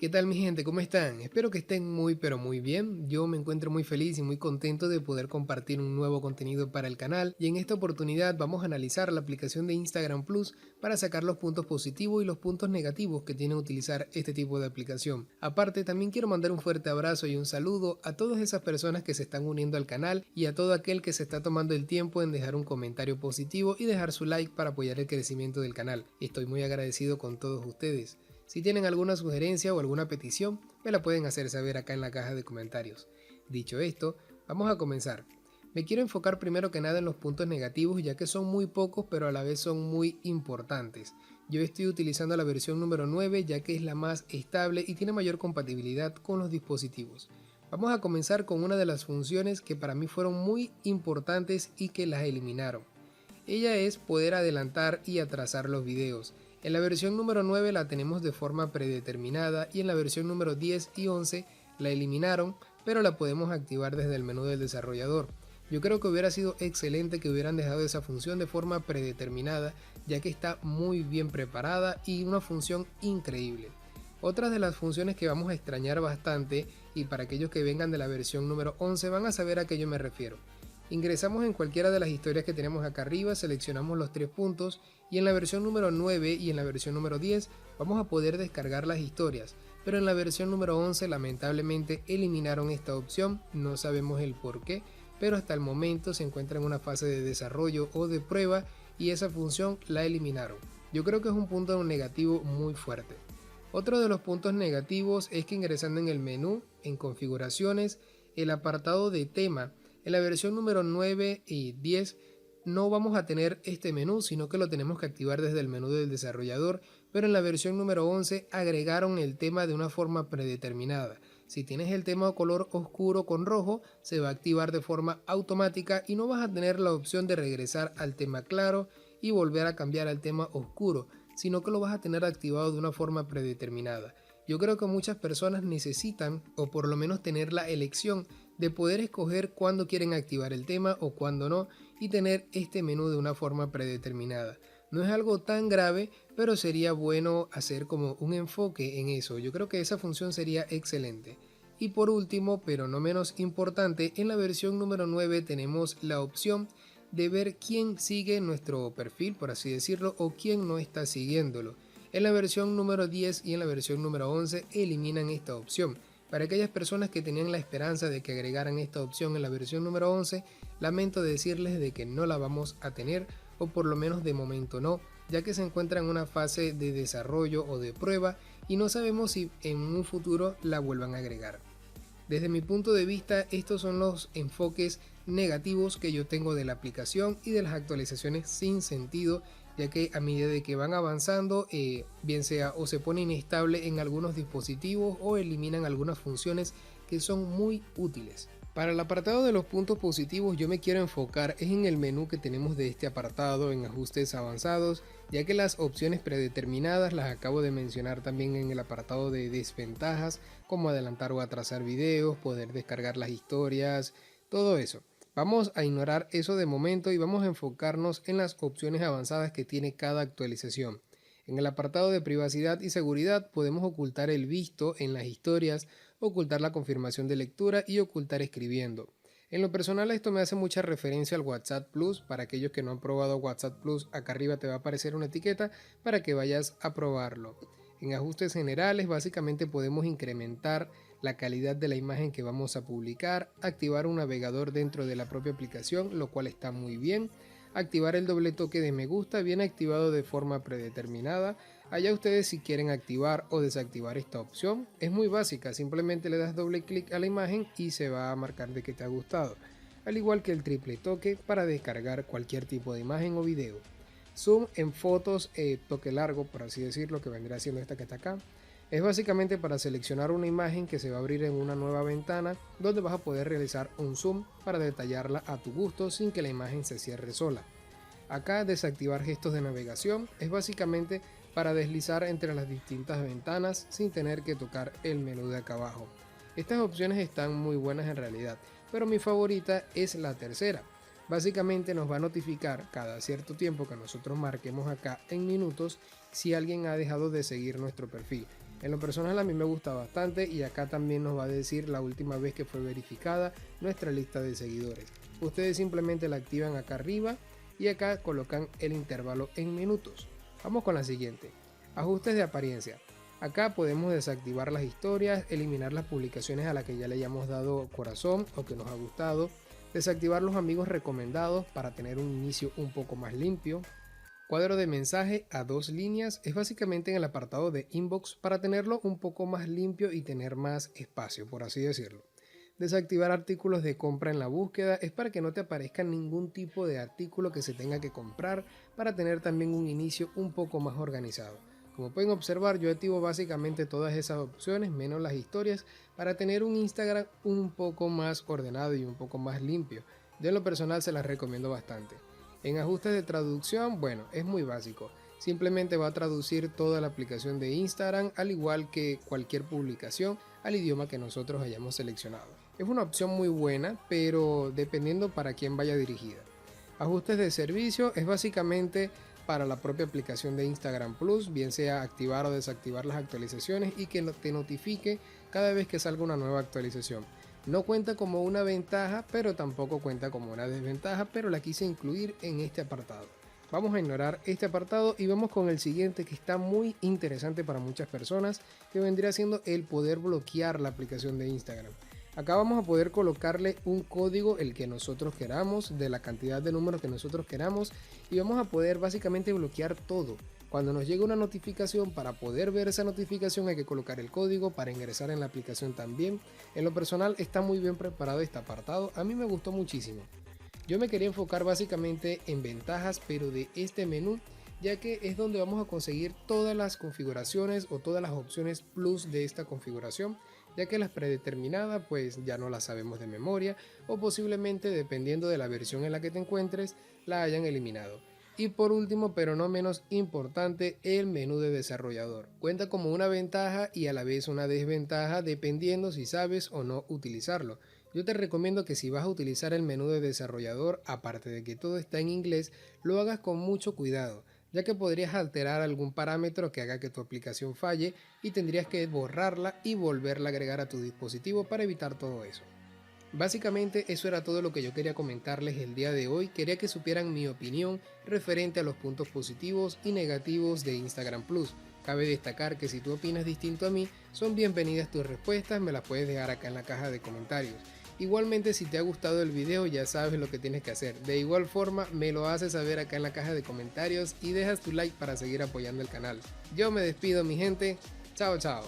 ¿Qué tal mi gente? ¿Cómo están? Espero que estén muy pero muy bien. Yo me encuentro muy feliz y muy contento de poder compartir un nuevo contenido para el canal y en esta oportunidad vamos a analizar la aplicación de Instagram Plus para sacar los puntos positivos y los puntos negativos que tiene utilizar este tipo de aplicación. Aparte también quiero mandar un fuerte abrazo y un saludo a todas esas personas que se están uniendo al canal y a todo aquel que se está tomando el tiempo en dejar un comentario positivo y dejar su like para apoyar el crecimiento del canal. Estoy muy agradecido con todos ustedes. Si tienen alguna sugerencia o alguna petición, me la pueden hacer saber acá en la caja de comentarios. Dicho esto, vamos a comenzar. Me quiero enfocar primero que nada en los puntos negativos, ya que son muy pocos pero a la vez son muy importantes. Yo estoy utilizando la versión número 9 ya que es la más estable y tiene mayor compatibilidad con los dispositivos. Vamos a comenzar con una de las funciones que para mí fueron muy importantes y que las eliminaron. Ella es poder adelantar y atrasar los videos. En la versión número 9 la tenemos de forma predeterminada y en la versión número 10 y 11 la eliminaron, pero la podemos activar desde el menú del desarrollador. Yo creo que hubiera sido excelente que hubieran dejado esa función de forma predeterminada, ya que está muy bien preparada y una función increíble. Otras de las funciones que vamos a extrañar bastante, y para aquellos que vengan de la versión número 11 van a saber a qué yo me refiero. Ingresamos en cualquiera de las historias que tenemos acá arriba, seleccionamos los tres puntos y en la versión número 9 y en la versión número 10 vamos a poder descargar las historias, pero en la versión número 11 lamentablemente eliminaron esta opción, no sabemos el por qué, pero hasta el momento se encuentra en una fase de desarrollo o de prueba y esa función la eliminaron. Yo creo que es un punto negativo muy fuerte. Otro de los puntos negativos es que ingresando en el menú, en configuraciones, el apartado de tema, en la versión número 9 y 10 no vamos a tener este menú, sino que lo tenemos que activar desde el menú del desarrollador, pero en la versión número 11 agregaron el tema de una forma predeterminada. Si tienes el tema color oscuro con rojo, se va a activar de forma automática y no vas a tener la opción de regresar al tema claro y volver a cambiar al tema oscuro, sino que lo vas a tener activado de una forma predeterminada. Yo creo que muchas personas necesitan, o por lo menos tener la elección de poder escoger cuándo quieren activar el tema o cuándo no y tener este menú de una forma predeterminada. No es algo tan grave, pero sería bueno hacer como un enfoque en eso. Yo creo que esa función sería excelente. Y por último, pero no menos importante, en la versión número 9 tenemos la opción de ver quién sigue nuestro perfil, por así decirlo, o quién no está siguiéndolo. En la versión número 10 y en la versión número 11 eliminan esta opción. Para aquellas personas que tenían la esperanza de que agregaran esta opción en la versión número 11, lamento decirles de que no la vamos a tener, o por lo menos de momento no, ya que se encuentra en una fase de desarrollo o de prueba y no sabemos si en un futuro la vuelvan a agregar. Desde mi punto de vista, estos son los enfoques negativos que yo tengo de la aplicación y de las actualizaciones sin sentido, ya que a medida de que van avanzando, bien sea o se pone inestable en algunos dispositivos o eliminan algunas funciones que son muy útiles. Para el apartado de los puntos positivos yo me quiero enfocar en el menú que tenemos de este apartado en ajustes avanzados, ya que las opciones predeterminadas las acabo de mencionar también en el apartado de desventajas, como adelantar o atrasar videos, poder descargar las historias, todo eso. Vamos a ignorar eso de momento y vamos a enfocarnos en las opciones avanzadas que tiene cada actualización. En el apartado de privacidad y seguridad podemos ocultar el visto en las historias, ocultar la confirmación de lectura y ocultar escribiendo. En lo personal esto me hace mucha referencia al WhatsApp Plus. Para aquellos que no han probado WhatsApp Plus, acá arriba te va a aparecer una etiqueta para que vayas a probarlo. En ajustes generales básicamente podemos incrementar la calidad de la imagen que vamos a publicar, activar un navegador dentro de la propia aplicación, lo cual está muy bien, activar el doble toque de me gusta viene activado de forma predeterminada. Allá ustedes si quieren activar o desactivar esta opción, es muy básica, simplemente le das doble clic a la imagen y se va a marcar de que te ha gustado, al igual que el triple toque para descargar cualquier tipo de imagen o video. Zoom en fotos, toque largo por así decirlo, que vendrá siendo esta que está acá. Es básicamente para seleccionar una imagen que se va a abrir en una nueva ventana donde vas a poder realizar un zoom para detallarla a tu gusto sin que la imagen se cierre sola. Acá desactivar gestos de navegación es básicamente para deslizar entre las distintas ventanas sin tener que tocar el menú de acá abajo. Estas opciones están muy buenas en realidad, pero mi favorita es la tercera. Básicamente nos va a notificar cada cierto tiempo que nosotros marquemos acá en minutos si alguien ha dejado de seguir nuestro perfil. En lo personal a mí me gusta bastante y acá también nos va a decir la última vez que fue verificada nuestra lista de seguidores. Ustedes simplemente la activan acá arriba y acá colocan el intervalo en minutos. Vamos con la siguiente. Ajustes de apariencia. Acá podemos desactivar las historias, eliminar las publicaciones a las que ya le hayamos dado corazón o que nos ha gustado, desactivar los amigos recomendados para tener un inicio un poco más limpio. Cuadro de mensaje a 2 líneas es básicamente en el apartado de inbox para tenerlo un poco más limpio y tener más espacio, por así decirlo. Desactivar artículos de compra en la búsqueda es para que no te aparezca ningún tipo de artículo que se tenga que comprar, para tener también un inicio un poco más organizado. Como pueden observar, yo activo básicamente todas esas opciones menos las historias para tener un Instagram un poco más ordenado y un poco más limpio. Yo en lo personal se las recomiendo bastante. En ajustes de traducción, bueno, es muy básico. Simplemente va a traducir toda la aplicación de Instagram, al igual que cualquier publicación, al idioma que nosotros hayamos seleccionado. Es una opción muy buena, pero dependiendo para quién vaya dirigida. Ajustes de servicio es básicamente para la propia aplicación de Instagram Plus, bien sea activar o desactivar las actualizaciones y que te notifique cada vez que salga una nueva actualización. No cuenta como una ventaja, pero tampoco cuenta como una desventaja, pero la quise incluir en este apartado. Vamos a ignorar este apartado y vamos con el siguiente, que está muy interesante para muchas personas, que vendría siendo el poder bloquear la aplicación de Instagram. Acá vamos a poder colocarle un código, el que nosotros queramos, de la cantidad de números que nosotros queramos, y vamos a poder básicamente bloquear todo. Cuando nos llegue una notificación, para poder ver esa notificación hay que colocar el código para ingresar en la aplicación también. En lo personal está muy bien preparado este apartado, a mí me gustó muchísimo. Yo me quería enfocar básicamente en ventajas, pero de este menú, ya que es donde vamos a conseguir todas las configuraciones o todas las opciones plus de esta configuración, ya que las predeterminadas pues ya no las sabemos de memoria, o posiblemente, dependiendo de la versión en la que te encuentres, la hayan eliminado. Y por último, pero no menos importante, el menú de desarrollador. Cuenta como una ventaja y a la vez una desventaja, dependiendo si sabes o no utilizarlo. Yo te recomiendo que si vas a utilizar el menú de desarrollador, aparte de que todo está en inglés, lo hagas con mucho cuidado, ya que podrías alterar algún parámetro que haga que tu aplicación falle y tendrías que borrarla y volverla a agregar a tu dispositivo para evitar todo eso. Básicamente eso era todo lo que yo quería comentarles el día de hoy. Quería que supieran mi opinión referente a los puntos positivos y negativos de Instagram Plus. Cabe destacar que si tú opinas distinto a mí, son bienvenidas tus respuestas, me las puedes dejar acá en la caja de comentarios. Igualmente, si te ha gustado el video, ya sabes lo que tienes que hacer. De igual forma, me lo haces saber acá en la caja de comentarios y dejas tu like para seguir apoyando el canal. Yo me despido, mi gente. Chao, chao.